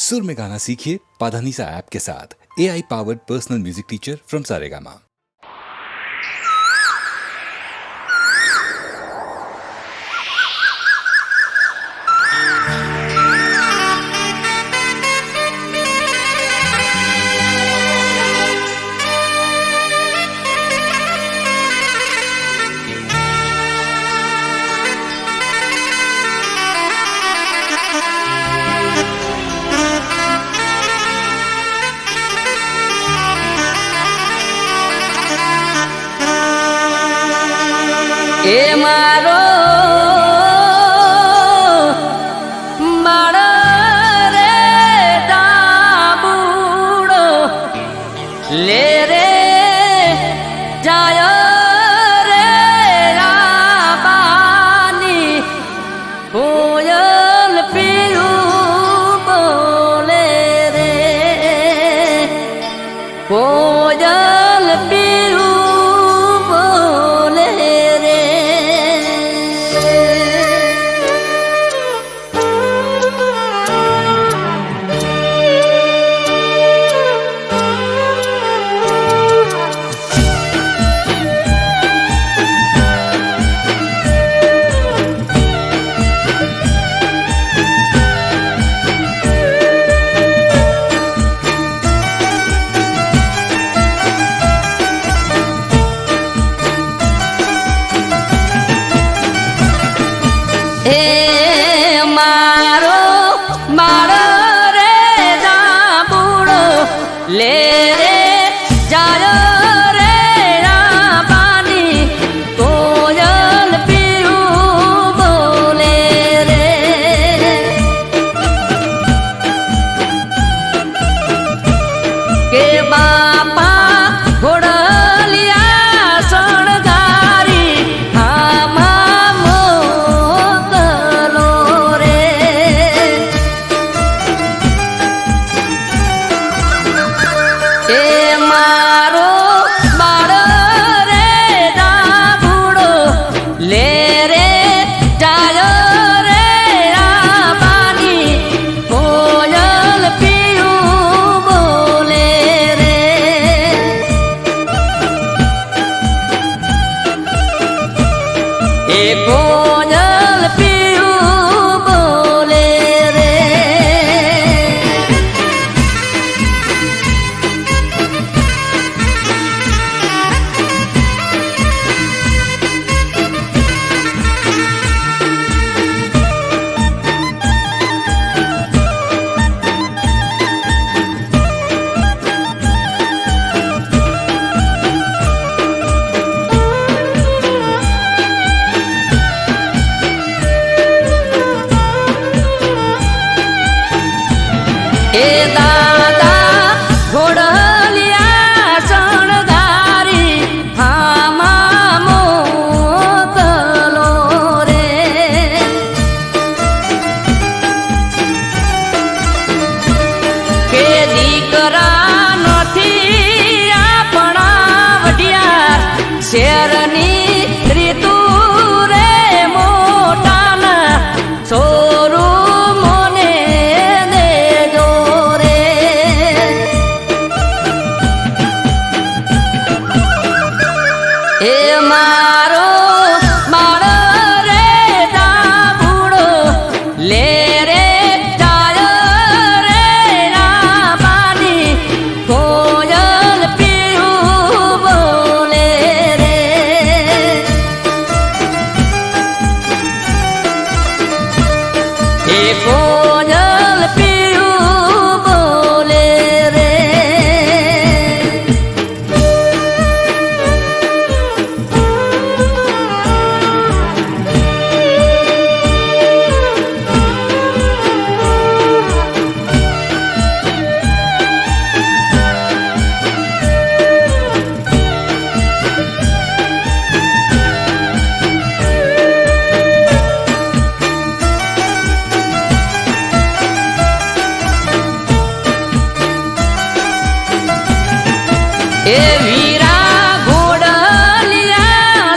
सुर में गाना सीखिए पाधानीसा ऐप के साथ AI powered personal music teacher from Saregama. એ મારો મારો રે ડાબુડો લે રે જાય રે રાબાની કોયલ પીયું બોલે રે કોયલ પીયું ले रे जायो रे राबानी कोयल पीयूं बोले रे के बापा घोड़लिया सणगारी आमा मोकलो रे ए मारो मारो रे डाबुड़ो ले रे जायो रे राबानी कोयल पीयूं बोले रे ए कोयल पीयूं बोले रे ए दादा घोड़लिया सणगारी हामा मोकलो रे के दीकरा नथी आपणा वढियार शेरनी ऋतु रे मोटाना सोरू मोने देजो रे ए मारो मारो रे डाबुड़ो ले रे जायो रे राबानी कोयल पीयूं बोले रे ए कोयल पीयूं बोले रे ए वीरा घोड़लिया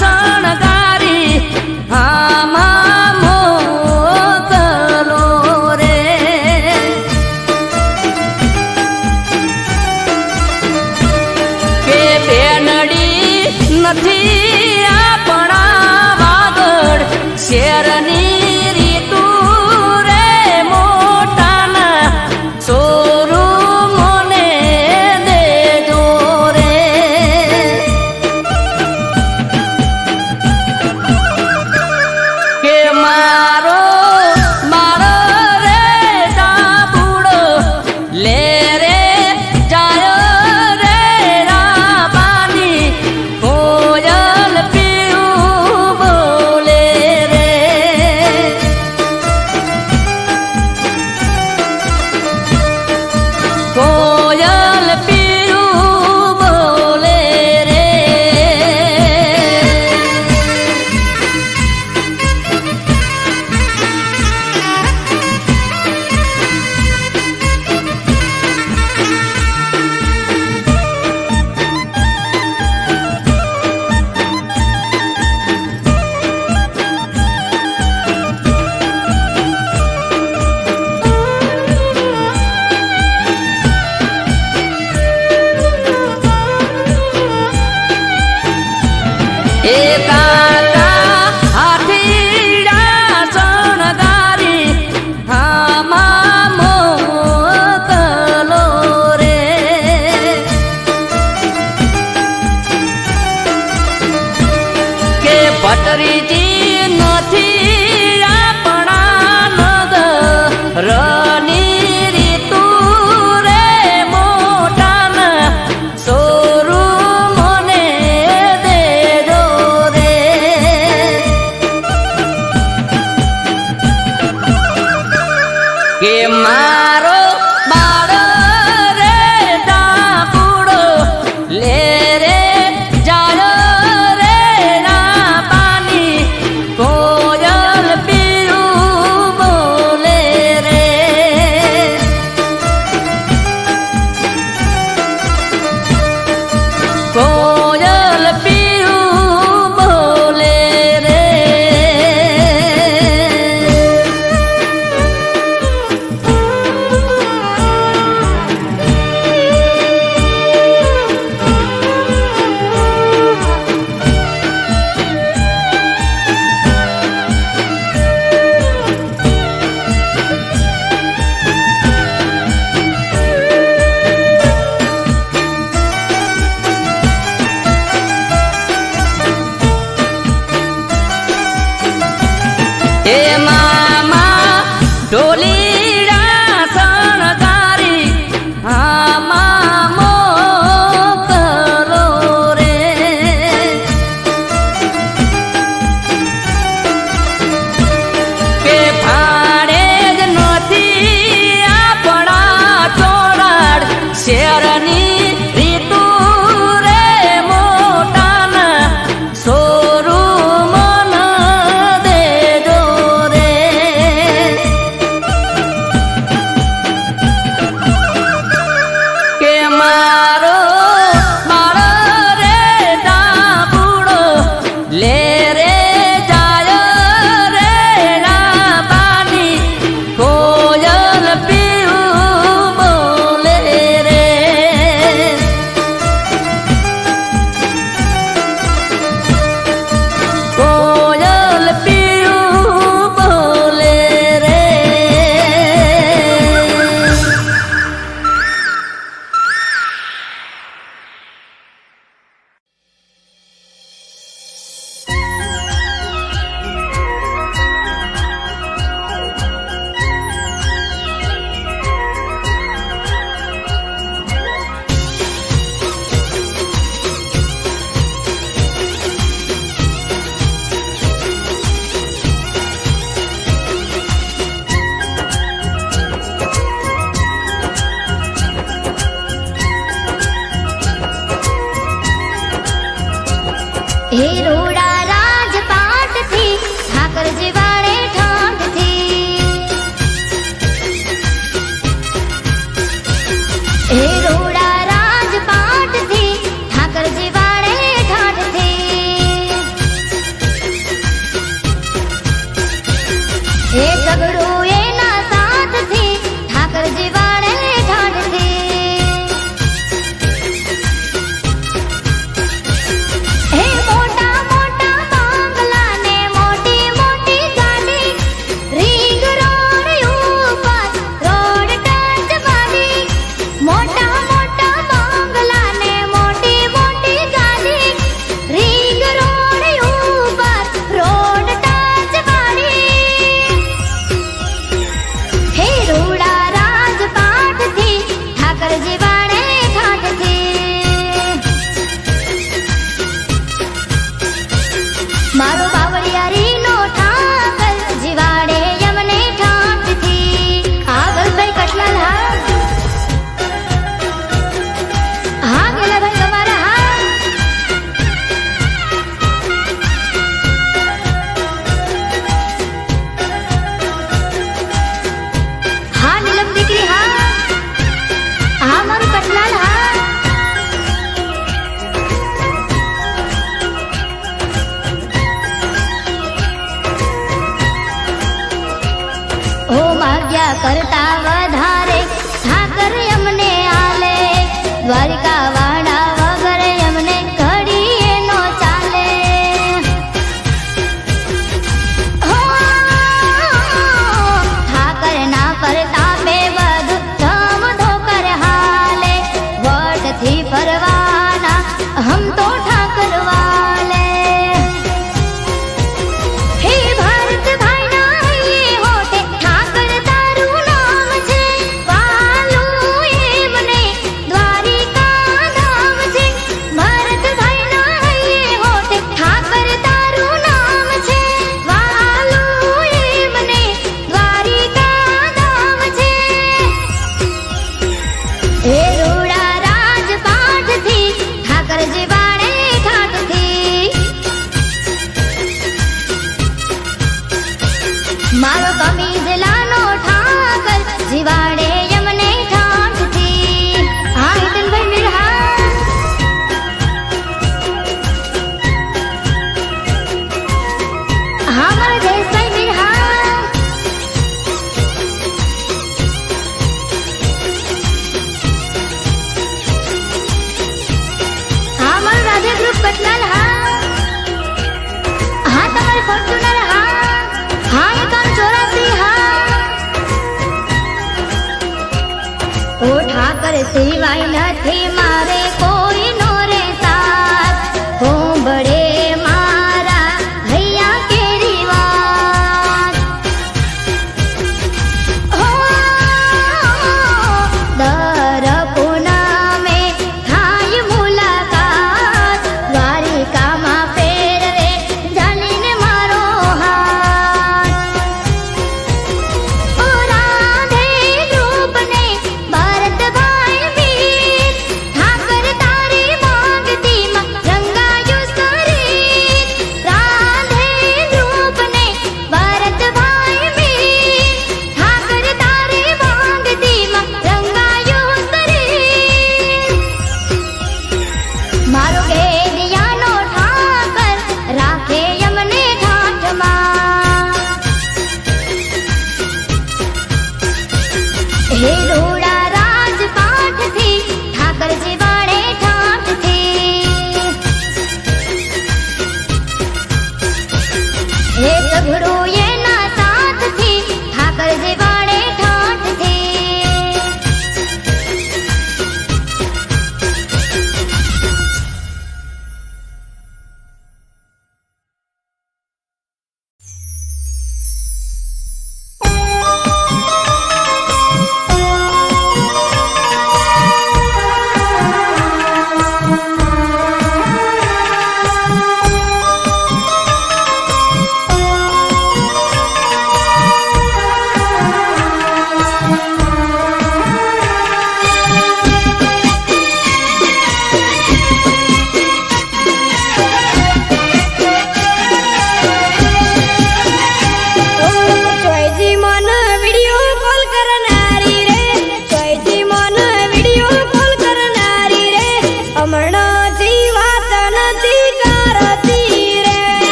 सणगारी हामा मोकलो रे હે રોડા રાજપાટ થી ઠાકરજી વાળે ઠાઠ થી હે રોડા રાજપાટ થી ઠાકરજી વાળે ઠાઠ થી હે સગડું એના સાથ થી ઠાકરજી વાળે ઠાઠ થી હે મોટા મોટા બંગલા ને મોટી મોટી ગાડી રીંગ રોડ ઉપર રોડ ટચ વાળી મોટા મોટા બંગલા ને મોટી મોટી ગાડી રીંગ રોડ ઉપર રોડ ટચ વાળી હે રોડા રાજપાટ થી ઠાકરજી વાળે ઠાઠ થી મારો બાવળિયારી નો ઠાકર જીવાડે યમને ઠાઠ થી આગળભાઈ કટલાલ હા ગેલાભાઈ તમારા હા નીલમ દીકરી હા મારું કટલાલ હા ઓ માગ્યા કરતા વધારે ઠાકર અમને આલે દ્વારિકા વાડા વગર અમને ઘડીએ નો ચાલે હો ઠાકર ના પરતાપે બધું ધમ ધોકર હાલે વટથી ફરવાના હમ તો ઠાકર વાલે હે ભારત ભાઈ ના હૈયે હોઠે ઠાકર તારું નામ છે વાલું એમને દ્વારિકા ધામ છે ભારત ભાઈ ના હૈયે હોઠે ઠાકર તારું નામ છે વાલું એમને દ્વારિકા ધામ છે હે રોડા રાજપાટ થી ઠાકરજી વાળે ઠાઠ થી મારો કમીજ લાનો ઠાકર જીવાડે યમને ઠાઠ થી હા હિતનભાઈ મીર હા મારા જયેશભાઈ મીર હા મારું રાધે ગ્રુપ કટલાલ હા તમારે ફોર્ચ્યુનર હા 5184 હા ઓ ઠાકર સિવાય નથી મારે કોઈ નો રે સાથ હોંભળે મારા હૈયા કેરી વાત હો દર પૂનમે થાય મુલાકાત દ્વારિકામાં ફેરવે જાલીને મારો હાથ ઓ રાધે ગ્રુપને ભરતભાઈ વીર ઠાકર તારી માંગતીમાં રંગાયું શરીર રાધે ગ્રુપને ભરતભાઈ વીર ઠાકર તારી માંગતીમાં રંગાયું શરીર મારો કેડિયાનો ઠાકર રાખે યમને ઠાઠમાં હે રોડા રાજપાટ થી ઠાકરજી વાળે ઠાઠ થી હે સઘળું એના સાથ થી ઠાકરજી વાળે ઠાઠ થી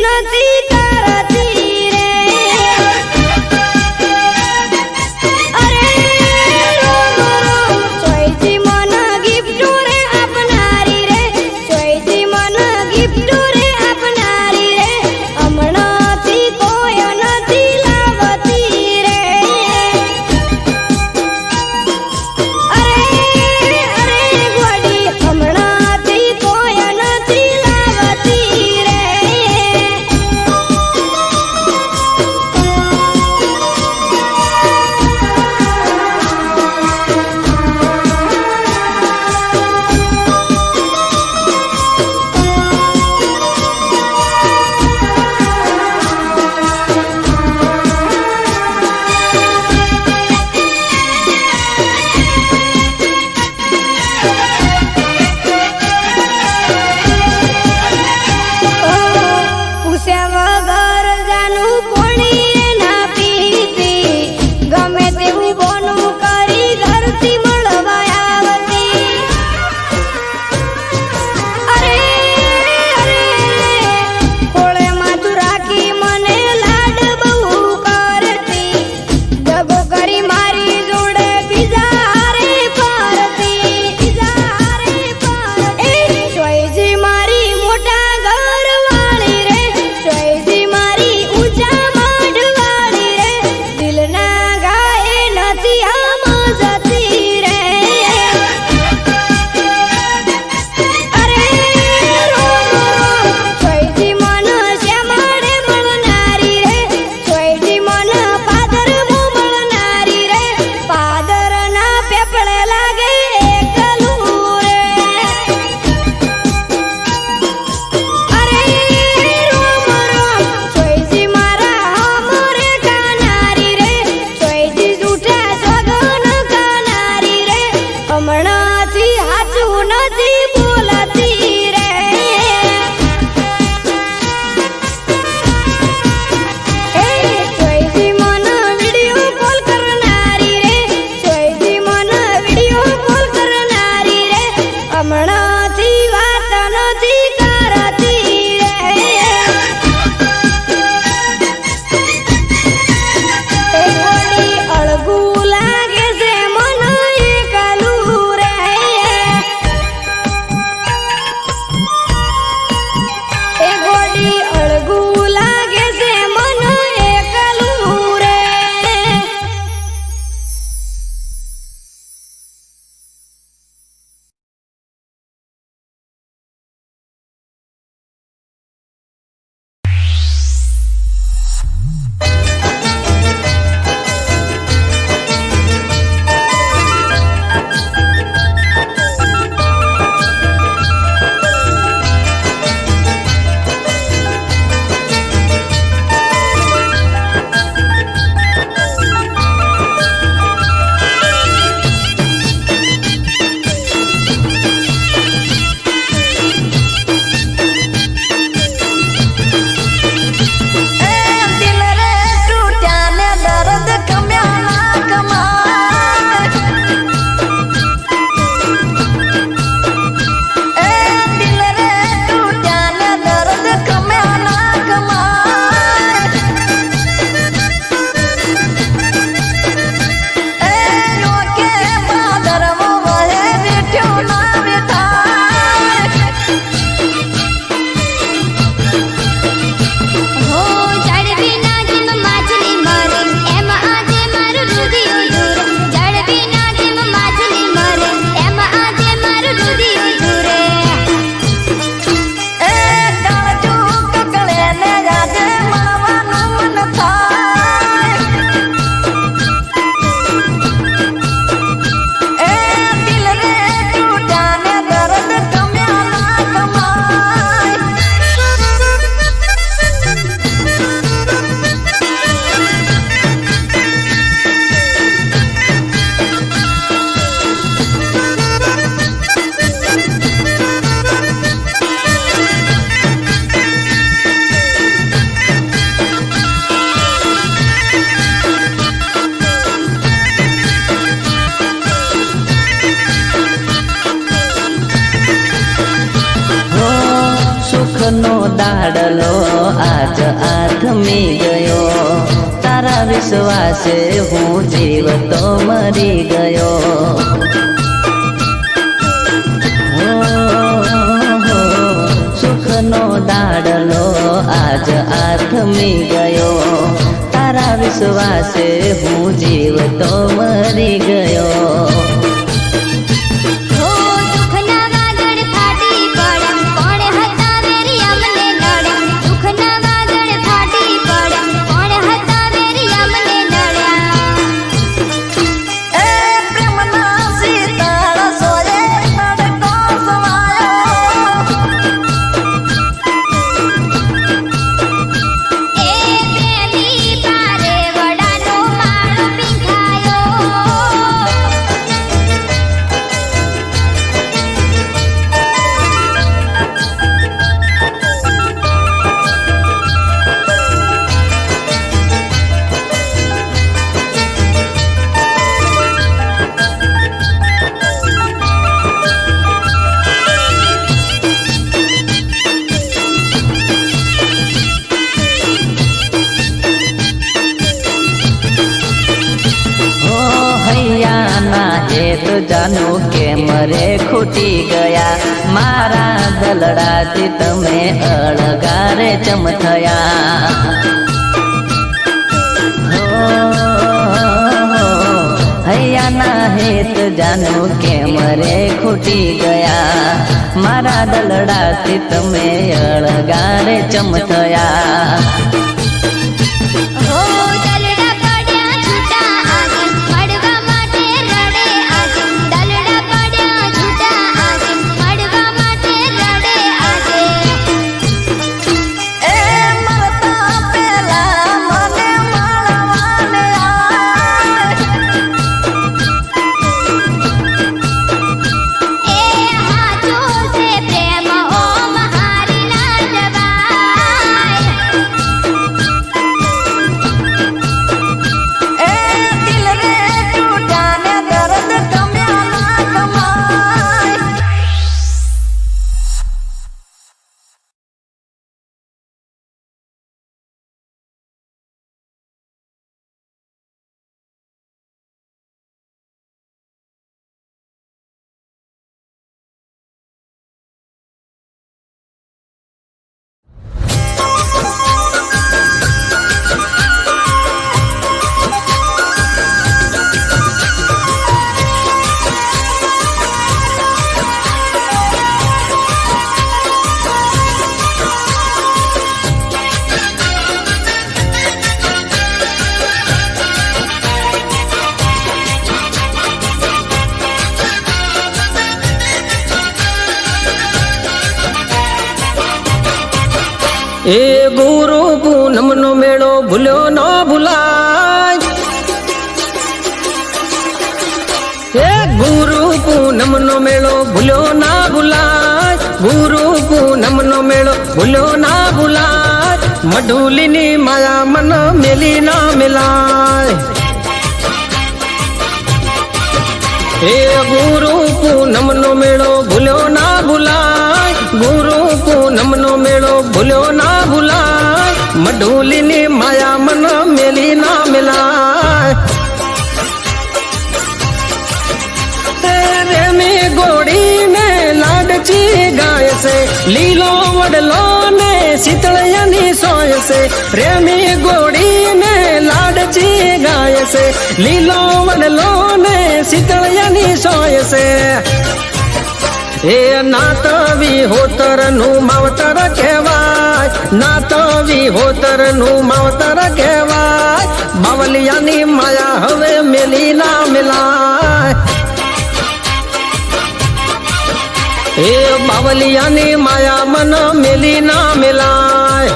નથી કરતી રે અરે રોમ રોમ ચોઈથી મન ગિફ્ટ રે આપનારી રે ચોઈથી મન ગિફ્ટ રે આપનારી રે હમણાંથી કોઈ નથી લાવતી રે અરે ગોડી હમણાંથી કોઈ નથી લાવતી રે પૂછ્યા વગર જાનું પોણીએ ના પીતી ગમે તેવું બોનું કરી ઘરથી મળવા આવતી અરે ખોળે માથું રાખી મને લાડ બહુ કરતી દગો કરી મારી જોડે બીજા હારે ફરતી એ ચોઈજી મારી મોટા ઘર વાળી રે ચોઈજી મારી ઊંચા માઢ વાળી રે દિલના ગાએ નથી આમ જતી રે અરે રોમ રોમ ચોઈજી મન શ્યામાડે મળનારી રે ચોઈજી મન પાદર મળનારી રે પાદરના પેપળે લાગે એકલું રે અરે રોમ રોમ ચોઈજી મારા હમરે કાનારી રે ચોઈજી જૂઠા સગન કાનારી રે હમણાંથી હાચું નથી બોલતી રે એ ચોઈજી મન વિડિયો કોલ કરનારી રે ચોઈજી મન વિડિયો કોલ કરનારી રે હમણાંથી વાત નથી કરતી રે એ ગોડી અળગું લાગે છે મન એકલું રે એ ગોડી અળગું લાગે છે મન એકલું રે દિલ રે તૂટ્યા ને દર્દ કમ્યા ના કમાય દિલ રે તૂટ્યા ને દર્દ કમ્યા ના કમાય યોકે પાદરવો વહે બેઠ્યો ના બેઠાય હો જડબી ના જેમ માછલી મરે એમ આજે મારું રુધિર ઉરે જડબી ના જેમ માછલી મરે એમ આજે મારું રુધિર ઉરે એ કાળજુ કકળે ને આજે મળવાનું મન થાય એ દિલ રે તૂટ્યા ને દર્દ કમ્યા ના કમાય સુખનો દાડલો આ આજ આથમી ગયો, તારા વિશ્વાસે હું જીવતો મરી ગયો. સુખનો દાડલો આજ આથમી ગયો, તારા વિશ્વાસે હું જીવતો મરી ગયો. હો દુઃખના વાદળ ફાટી પડ્યા, કોણ હતા વેરી અમને નડ્યા. દુઃખના વાદળ ફાટી પડ્યા, કોણ હતા વેરી અમને નડ્યા. એ પ્રેમના શીતળ સોયે તડકો સમાયો, એ પ્રેમી પારે વડાનો માળો પીંખાયો. હો હૈયાના હેત જાનું કેમ રે ખૂટી ગયા, મારા દલડાથી તમે અળગારે ચમ થયા. હો હૈયાના હેત જાનું કેમ રે ખૂટી ગયા, મારા દલડાથી તમે અળગારે ચમ થયા. હો દલડા પડ્યા છૂટા આગે, મળવા માટે રડે આગે. દલડા પડ્યા છૂટા આગે, મળવા માટે રડે આગે. એ મરતા પેલા મને મળવાને આય, એ હાચો છે પ્રેમ ઓમ હારી ના જવાય. એ દિલ રે તૂટાને દર્દ કમ્યા ના કમાય. એ ગુરુ પૂનમનો મેળો ભૂલ્યો ન ભૂલાય, એ ગુરુ પૂનમનો મેળો ભૂલ્યો ના ભૂલાય, ગુરુ પૂનમનો મેળો ભૂલ્યો ના ભૂલાય, મઢુલીની માયા મન મેલી ના મેલાય. એ ગુરુ પૂનમનો મેળો ભૂલ્યો ના ભૂલાય, ગુરુ પૂનમનો મેળો ભૂલ્યો ના ભૂલાય, મઢુલીની માયા મન મેલી ના મેલાય. રેમી ગોળીને લાડચી ગાય છે, લીલો વડલો ને શીતળિયાની સોય છે. રેમી ગોળીને લાડચી ગાય છે, લીલો વડલો ને શીતળિયાની સોય છે. એ નાતવી હોતર નું માવતર કહેવાય, નાતવી હોતર નું માવતર કહેવાય, બાવલિયાની માયા હવે મેલી ના મેલાય. એ બાવલિયાની માયા મન મેલી ના મેલાય.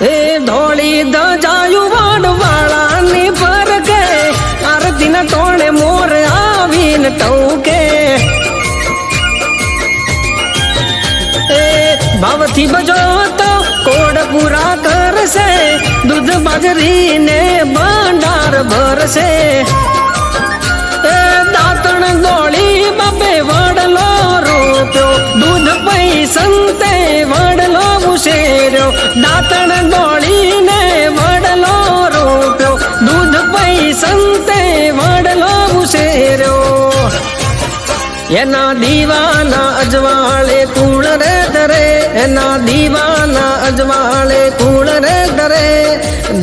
એ ધોળી દજાયું વાડવાળાની પર કે આરતીના ટોણે મોર આવીને ટૌકે. થીબજો તો કોડ પૂરા કરશે દૂધ બાજરી ને ભંડાર ભરશે એ દાંતણ ગોળી બાપે વડલો રોપ્યો દૂધ પૈ સંતે વડલો ઉછેર્યો દાંતણ ગોળી ને વડલો રોપ્યો દૂધ પૈ સંતે વડલો ઉછેર્યો એના દીવાના અજવાળે કુળ રે ધરે એના દીવાના અજવાળે કુળ રે ધરે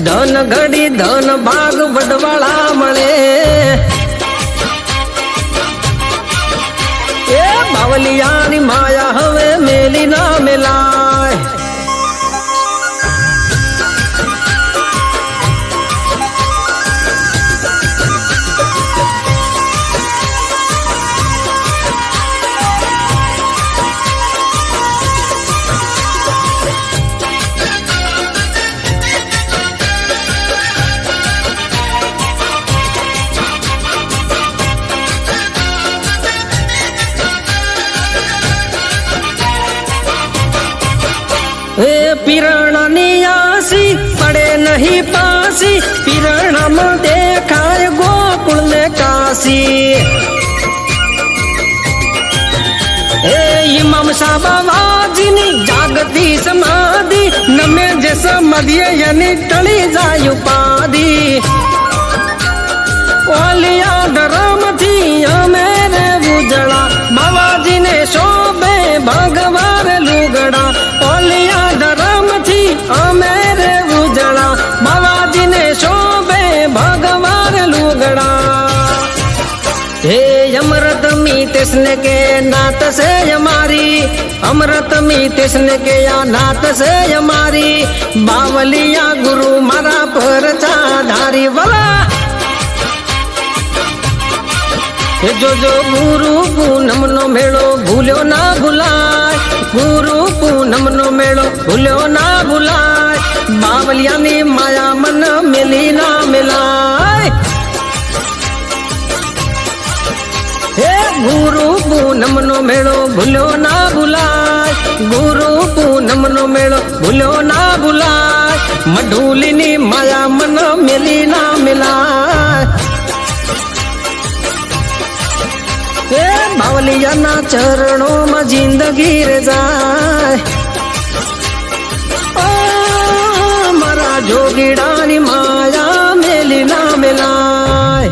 ધન ઘડી ધન ભાગ વડવાળા મળે એ બાવલિયાની માયા હવે મેલી ના મેલાય એ પીરણની આસી પડે નહીં પાસી પીરણમાં દેખાય ગોકુળ ને કાશી એ ઇમામ સાબાવાજીની જાગતી સમાધિ નમે જે સમાધિએ એની ટળી જાય ઉપાધિ ઓલિયા ધરમથી અમે રે ઉજળા બાવાજીને શોભે ભગવાન લુગડા ઓલિયા ધરમથી અમે રે ઉજળા બાવાજીને શોભે ભગવાન લુગડા હે અમૃત મી તેસને કે નાત સે અમારી અમૃત મી તેસને કે આ નાત સે અમારી બાવલિયા ગુરુ મારા પર ચાધારી વલા જોજો ગુરુ પૂનમ નો મેળો ભૂલ્યો ના ભૂલાય ગુરુ પૂનમ નો મેળો ભૂલ્યો ના ભૂલાય બાવલિયાની માયા મન મેલી ના મેલાય હે ગુરુ પૂનમ નો મેળો ભૂલ્યો ના ભૂલાય ગુરુ પૂનમ નો મેળો ભૂલ્યો ના ભૂલાય મઢુલીની માયા મન મેલી ના મેલાય એ બાવલિયાના ચરણોમાં જિંદગી રે જાય મારા જોગીડાની માયા મેલી ના મેલાય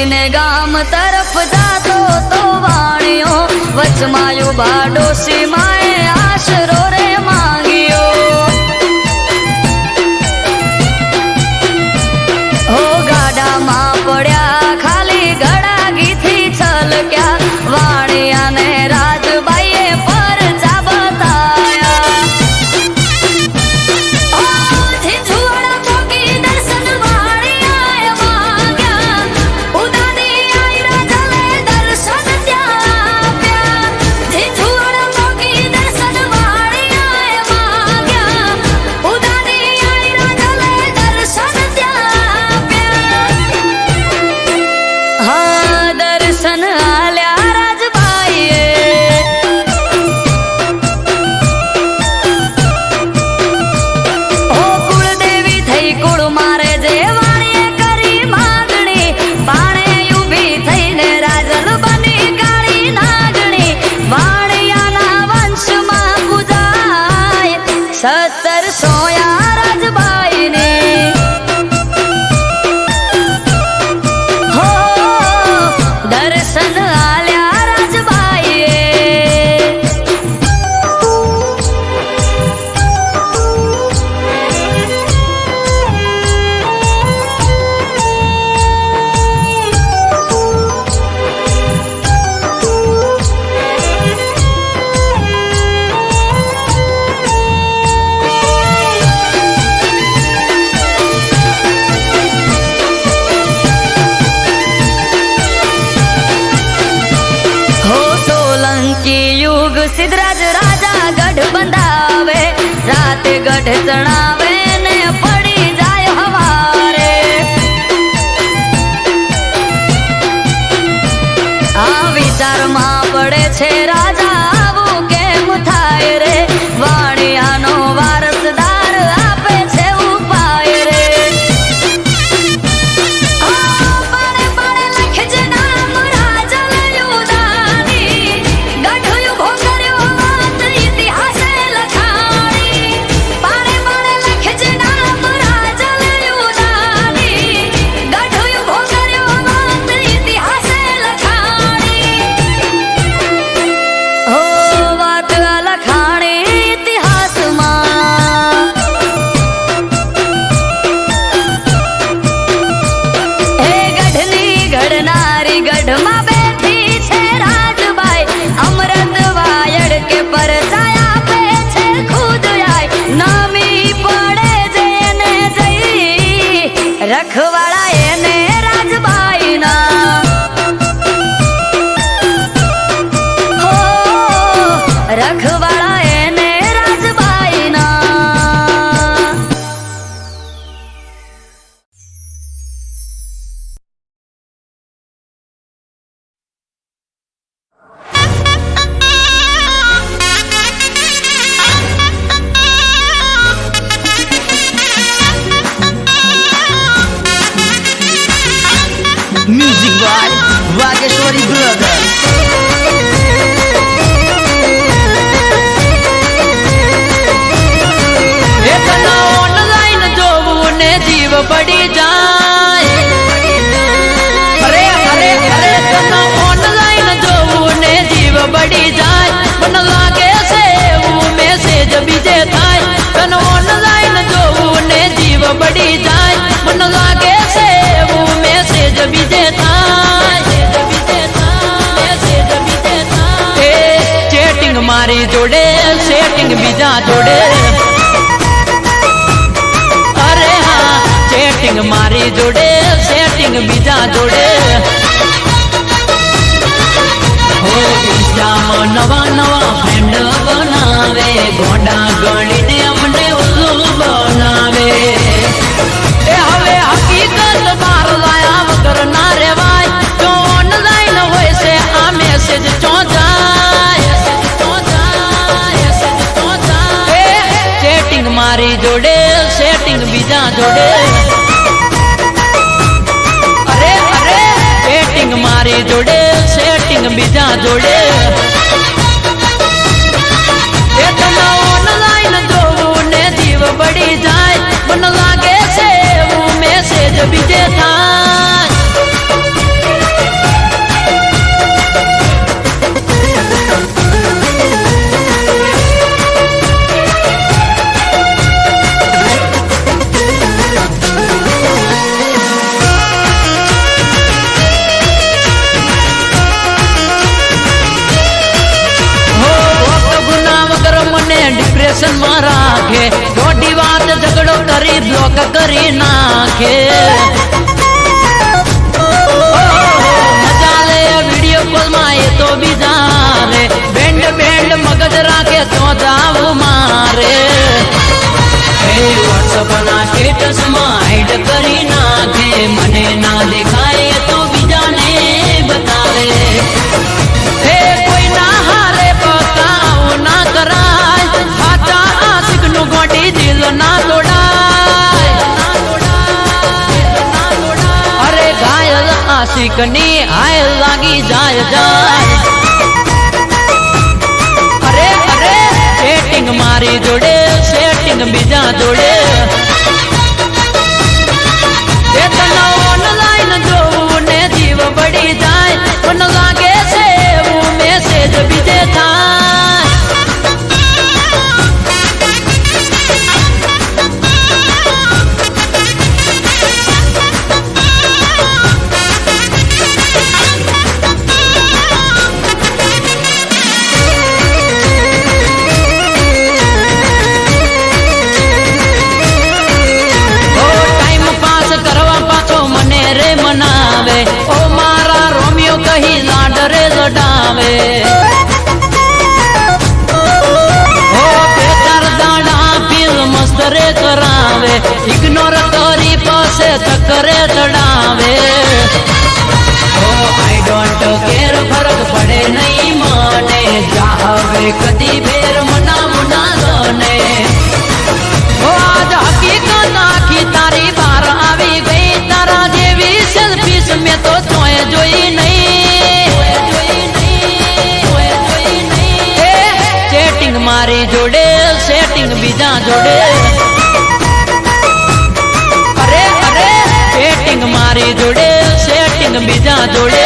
છોડીને ગામ તરફ જાતો તો વાણિયો વચમાં ઉભા ડોસી માએ આશરો રે માંગ્યો. હો ગાડામાં પડ્યા ખાલી ગળાગીથી છલક્યા વાણિયાને રાજબાઈએ પરચા બતાયા. ઝીઝુવાડા પોકી દર્શન વાણિયાએ માંગ્યા ઉદાની આયરા જલે દર્શન ત્યાં આપ્યા. ઝીઝુવાડા પોકી દર્શન વાણિયાએ માંગ્યા ઉદાની આયરા જલે દર્શન ત્યાં આપ્યા. હા દર્શન આલ્યા રાજબાઈએ ઓ કુળદેવી થઈ કુળ મારે જે વાણીએ કરી માંગણી બાણે ઊભી થઈને રાજલ બની કાળી નાગણી વાણિયાના વંશમાં પૂજાય 1700 રાજબાઈની. હો દર્શન આલ્યા રાજબાઈએ હો સોલંકી યુગ સિદ્ધરાજ રાજા ગઢ બંધાવે રાતે ગઢ ચણાવે ને પડી જાય હવારે. આ વિચારમાં પડે છે રાજા આવું કેમ થાય રે વાણિયાનો વારસદાર આપે છે ઉપાય રે. પાડે પાડે લખજે નામ રાજલ યુદાની ગઢ ઉભો કર્યો વાત ઇતિહાસે લખાણી. પાડે પાડે લખજે નામ રાજલ યુદાની ગઢ ઉભો કર્યો વાત ઇતિહાસે લખાણી. હો વાત લખાણી ઇતિહાસમાં. હે ગઢની ઘડનારી ગઢમાં બેઠી છે રાજબાઈ અમૃત વાયડ કે પરચાય આપે છે ખુદ આય નામી પડે જેને જઈ રખવાળા એને રાજબાઈના. હો રખવાળા એને રાજબાઈના. Music by Vageshwari Brothers. એકના ઓનલાઈન જોવું ને જીવ પડી જાય. અરે અરે અરે એકના ઓનલાઈન જોવું ને જીવ પડી જાય. મને લાગે છે એવું મેસેજ બીજે થાય. તને ઓનલાઈન જોવું ને જીવ પડી જાય. મને લાગે છે એવું મેસેજ બીજે થાય. ચેટિંગ મારી જોડે સેટિંગ બીજા જોડે. અરે હા ચેટિંગ મારી જોડે સેટિંગ બીજા જોડે. હો ઇન્સ્ટામાં નવા નવા ફ્રેન્ડ બનાવે ગોડા ગણીને અમને ઉલ્લુ બનાવે. એ હવે હકીકત બાર લાયા વગર ના રેવાય. જો ઓનલાઈન હોય છે આ મેસેજ ચો જાય. ચેટિંગ મારી જોડે સેટિંગ બીજા જોડે. અરે અરે ચેટિંગ મારી જોડે સેટિંગ બીજા જોડે. એ તને ઓનલાઈન જોવું ને જીવ પડી જાય. મને લાગે છે એવું મેસેજ બીજે થાય. કરી બ્લોક કરી નાખે મજા લે વિડીયો કોલ માં એ તો બીજા રે બેન્ડ બેન્ડ મગજ રાખે તો જાવું મારે વોટ્સઅપ ના સ્ટેટસ માં હાઈડ કરી નાખે મને ના દેખાય તો બીજાને બતાવે કોઈ ના હારે પકાવ ના કરાય સાચા આશિક નું ગોટી દિલ ના તોડાય અરે ઘાયલ આશિક ની હાય લાગી જાય જાય અરે અરે સેટિંગ મારી જોડે સેટિંગ બીજા જોડે ઓનલાઈન જોવું ને જીવ બળી જાય પણ લાગે છે એવું મેસેજ બીજે થાય મનાવે ઓ મારા રોમિયો કહી લાડ રે લડાવે ઓ બેકાર દાડા ફિલ મસ્ત રે કરાવે ઇગ્નોર કરી પાસે ચક્કરે ચડાવે ઓ આઈ ડોન્ટ કેર ફરક પડે નહીં મને જાવે કદી ફેર મનાવું ના ગને ઓ આજ હકીકત આખી તારી બાર આવી ગઈ તારા જેવી સેલ્ફીસ મેં તો તોય જોઈ નહીં ચેટિંગ મારી જોડે સેટિંગ બીજા જોડે અરે અરે ચેટિંગ મારી જોડે સેટિંગ બીજા જોડે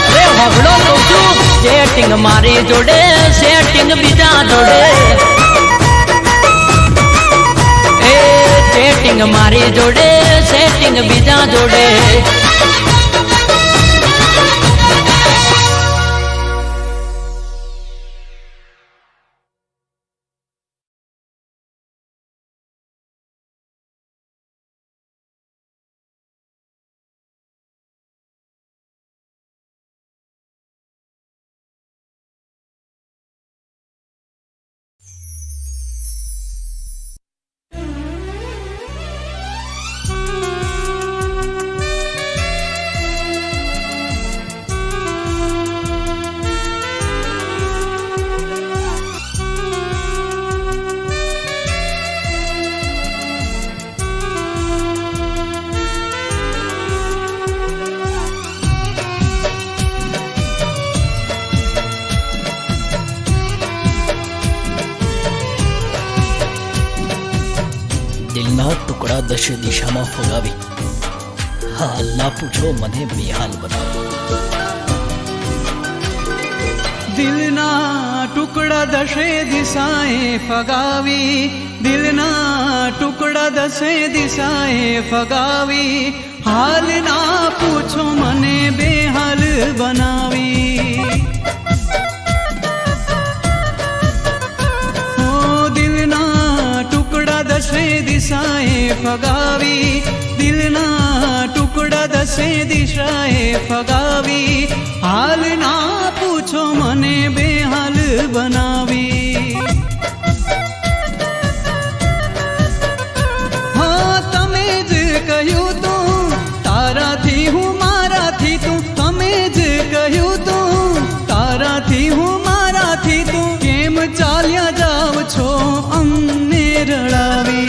અરે હબળો કહું છું ચેટિંગ મારી જોડે સેટિંગ બીજા જોડે સેટિંગ મારી જોડે સેટિંગ બીજા જોડે દિલના ટુકડા દશે દિશામાં ફગાવી હાલ ના પૂછો મને બેહાલ બનાવી દિલના ટુકડા દશે દિશાએ ફગાવી દિલના ટુકડા દશે દિશાએ ફગાવી હાલ ના પૂછો મને બેહાલ બનાવી દશે દિશાએ ફગાવી દિલના ટુકડા દશે દિશાએ ફગાવી હાલ ના પૂછો મને બેહાલ બનાવી હા તમે જ કહ્યું તું તારાથી હું મારાથી તું તમે જ કહ્યું તું તારાથી હું મારાથી તું કેમ ચાલ્યા જાવ છો અમને રડાવી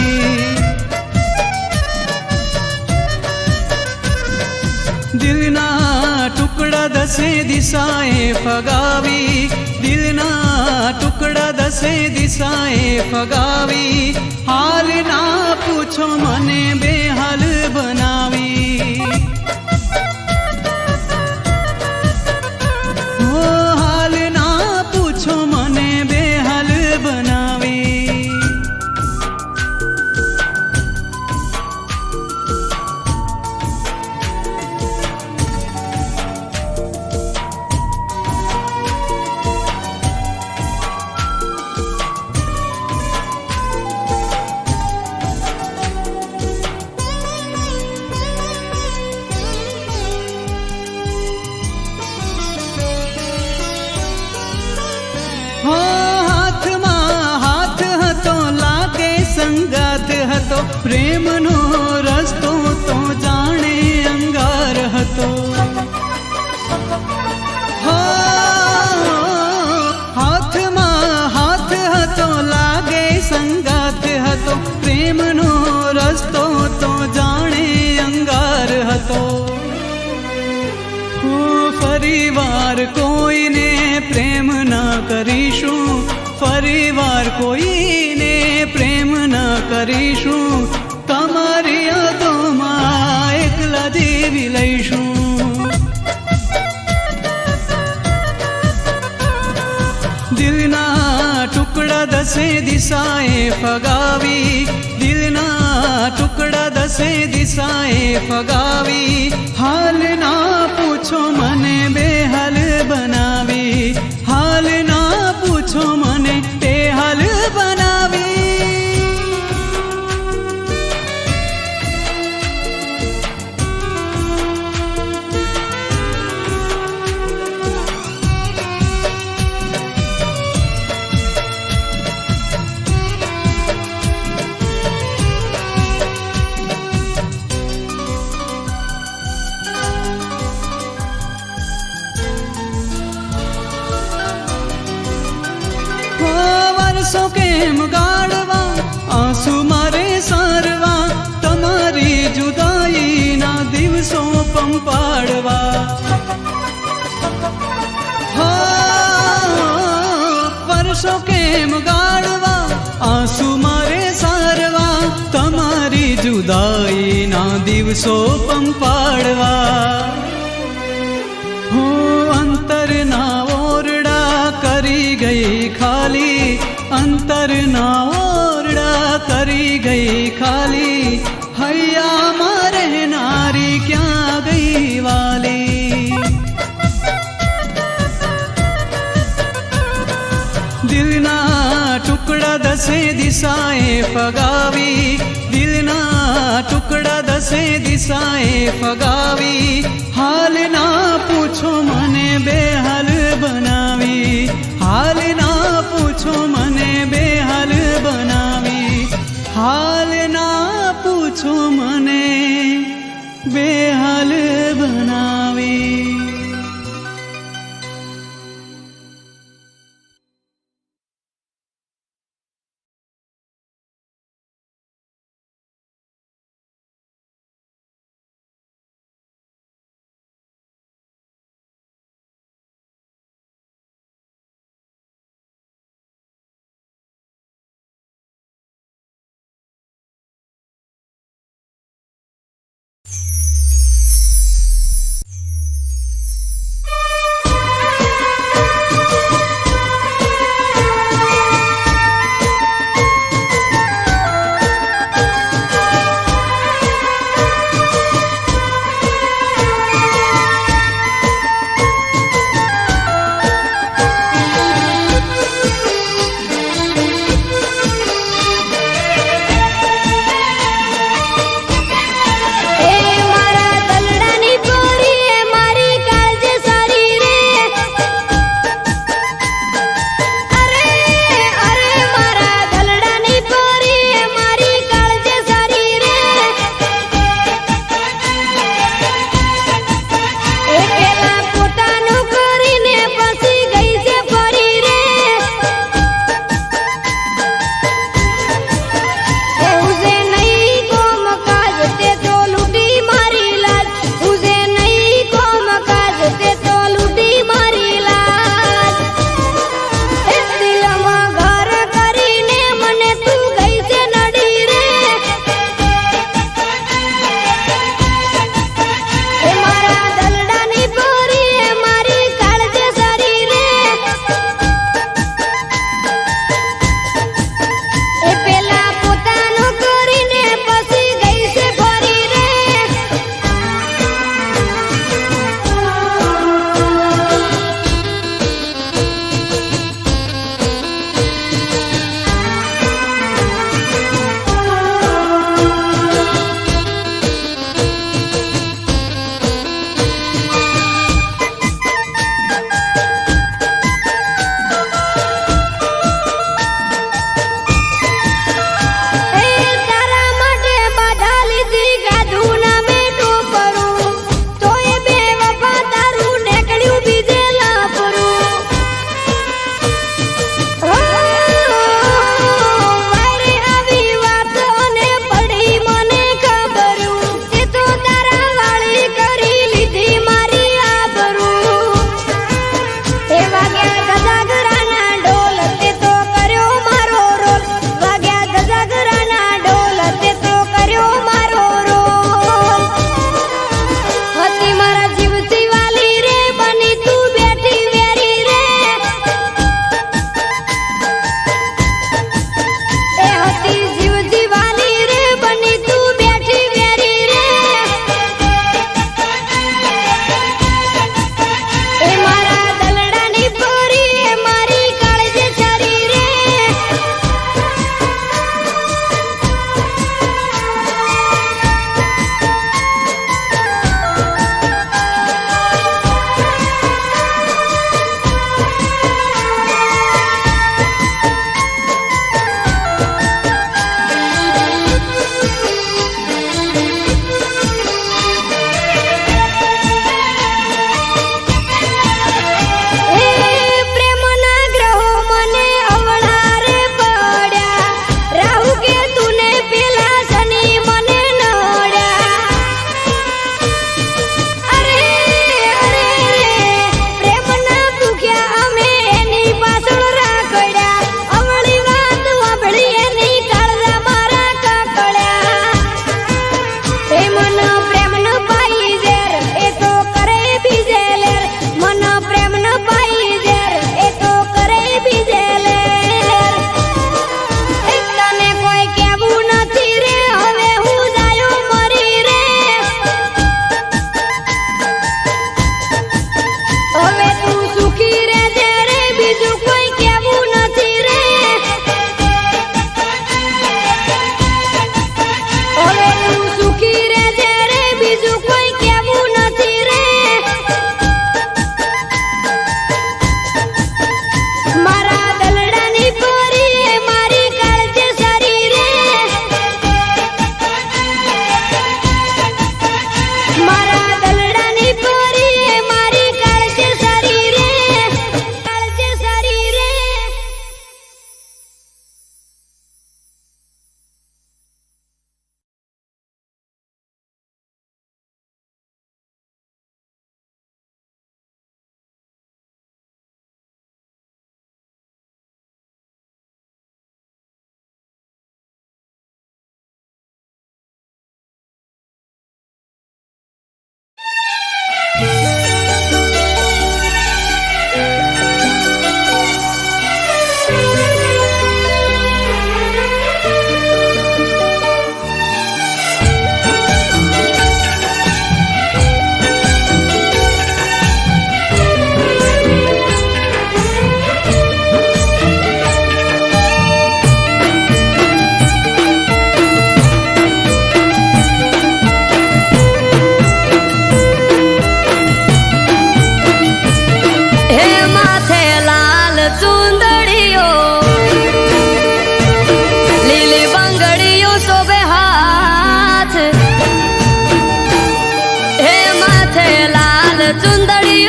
દિલના ટુકડા દશે દિશાએ ફગાવી દિલના ટુકડા દશે દિશાએ ફગાવી હાલ ના પૂછો મને બેહાલ બનાવી હાલ ના પૂછો મને બેહાલ બનાવી હતો પ્રેમનો રસ્તો તો જાણે અંગાર હતો. હાથમાં હાથ હતો લાગે સંગાથ હતો પ્રેમનો રસ્તો તો જાણે અંગાર હતો. ફરીવાર કોઈને પ્રેમ ના કરીશું, ફરીવાર કોઈને પ્રેમ ના કરીશું, તમારી યાદોમાં એકલા જીવી લઈશું. દિલના ટુકડા દસે દિશાએ ફગાવી, દિલના ટુકડા દસે દિશાએ ફગાવી, હાલ ના પૂછો મને બેહાલ બનાવી, હાલ ના પૂછો મને બેહાલ બનાવી. વર્ષો કેમ ગાળવા, આંસુ મારે સારવા, તમારી જુદાઈના દિવસો પંપાડવા. વર્ષો કેમ ગાળવા, આંસુ મારે સારવા, તમારી જુદાઈના દિવસો પંપાડવા. અંતરના ઓરડા કરી ગઈ ખાલી, અંતરના ઓરડા કરી ગઈ ખાલી, હૈયામાં રહેનારી ક્યાં ગઈ વાલી. દિલના ટુકડા દસે દિશાએ ફગાવી, દિલના ટુકડા દસે દિશાએ ફગાવી, હાલ ના પૂછો મને બેહાલ બનાવી, હાલ ના પૂછો મને બેહાલ બનાવી, હાલ ના પૂછો મને બેહાલ બનાવી.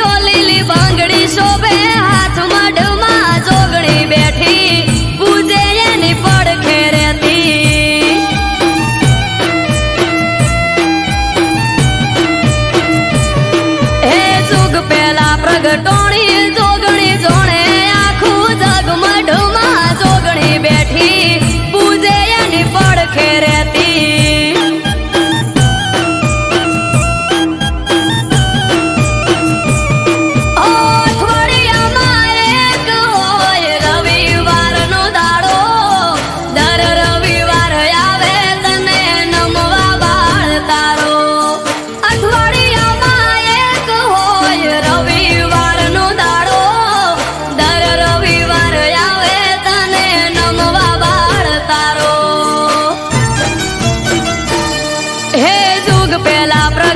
ઓ લીલી બંગડી શોભે હાથ મઢમાં જોગણી બેઠી પૂજે એની પડખે રહેતી હે જુગ પેલા પ્રગટોણી જોગણી જોણે આખું જગ મઢમાં જોગણી બેઠી પૂજે એની પડખે રહેતી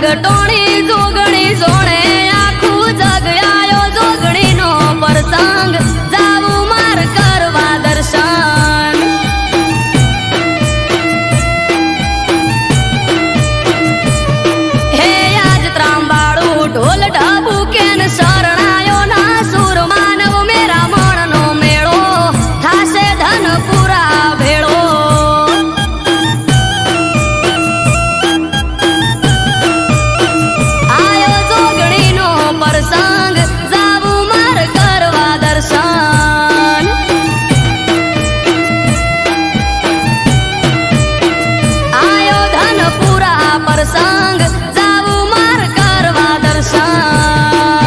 પ્રગટોણી જોગણી જોણે આખું જગ આયો જોગણીનો પ્રસંગ જાવું માર કરવા દર્શન હે આજ ત્રાંબાળું ઢોલ ઢબુ કેન શરણાયો ના સુર માનવ મેરા મણનો મેળો થાશે ધન પૂરા ભેળો પ્રસંગ જાવું માર કરવા દર્શન આયો ધન પૂરા પ્રસંગ જાવું માર કરવા દર્શન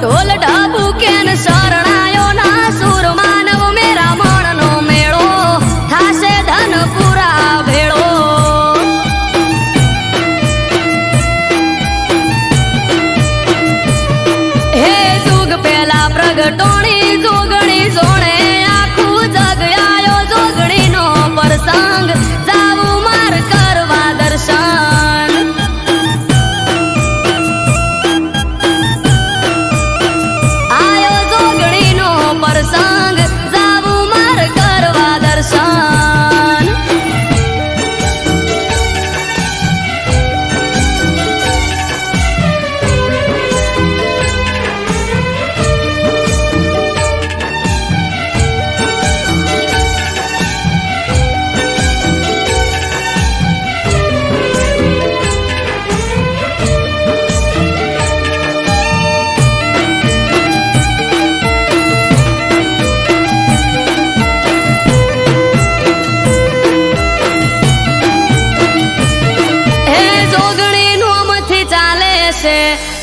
ઢોલ ઢબુ કેન શરણાયો ના સુર માનવ મેરા મણનો મેળો થાશે ધન પૂરા ભેળો હે જુગ પેલા પ્રગટોણી જોગણી જોણે આખું જગ આયો જોગણીનો પ્રસંગ જાવું માર કરવા દર્શન પ્રસંગ જાવું માર કરવા દર્શન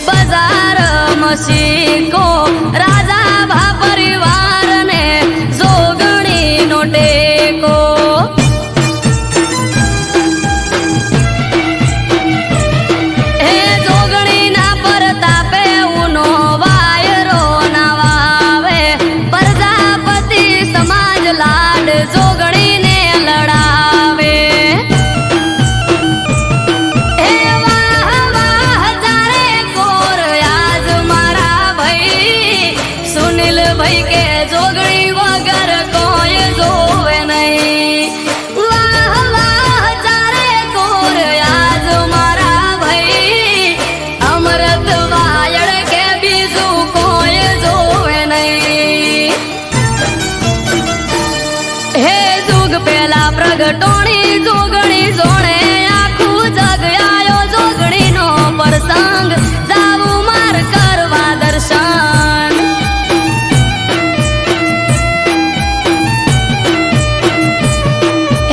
બજાર મસીકો રાજા ભા પરિવાર ને જોગણી નો ટેકો હે જોગણી ના પરતાપે ઉનો વાયરો ના વાવે પ્રજાપતિ સમાજ લાડ જોગણી ને લડાવે હે વાહ વાહ જારે કોર આજ મારા હોય કે જોગણી વગર કોઈ જોવે નહીં. વાહ વાહ ચારે કોર આજ મારા ભાઈ, અમૃત વાયડ કે બીજું કોઈ જોવે નહીં. હે જુગ પેલા પ્રગટોણી જોગણી જોણે આખું જગ આયો જોગણીનો પ્રસંગ જાવું માર કરવા દર્શન.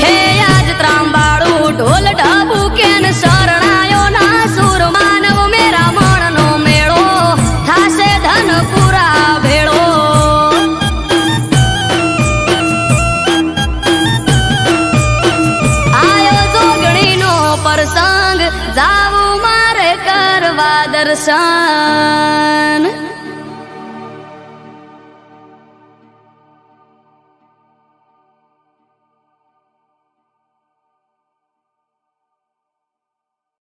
હે આજ ત્રાંબાળું ઢોલ ઢાબુ કેન શરણાયો ના સુર માનવ મેરા મણનો મેળો થાશે ધન પૂરા ભેળો. આયો જોગણીનો પ્રસંગ જાવું મારે કરવા દર્શન.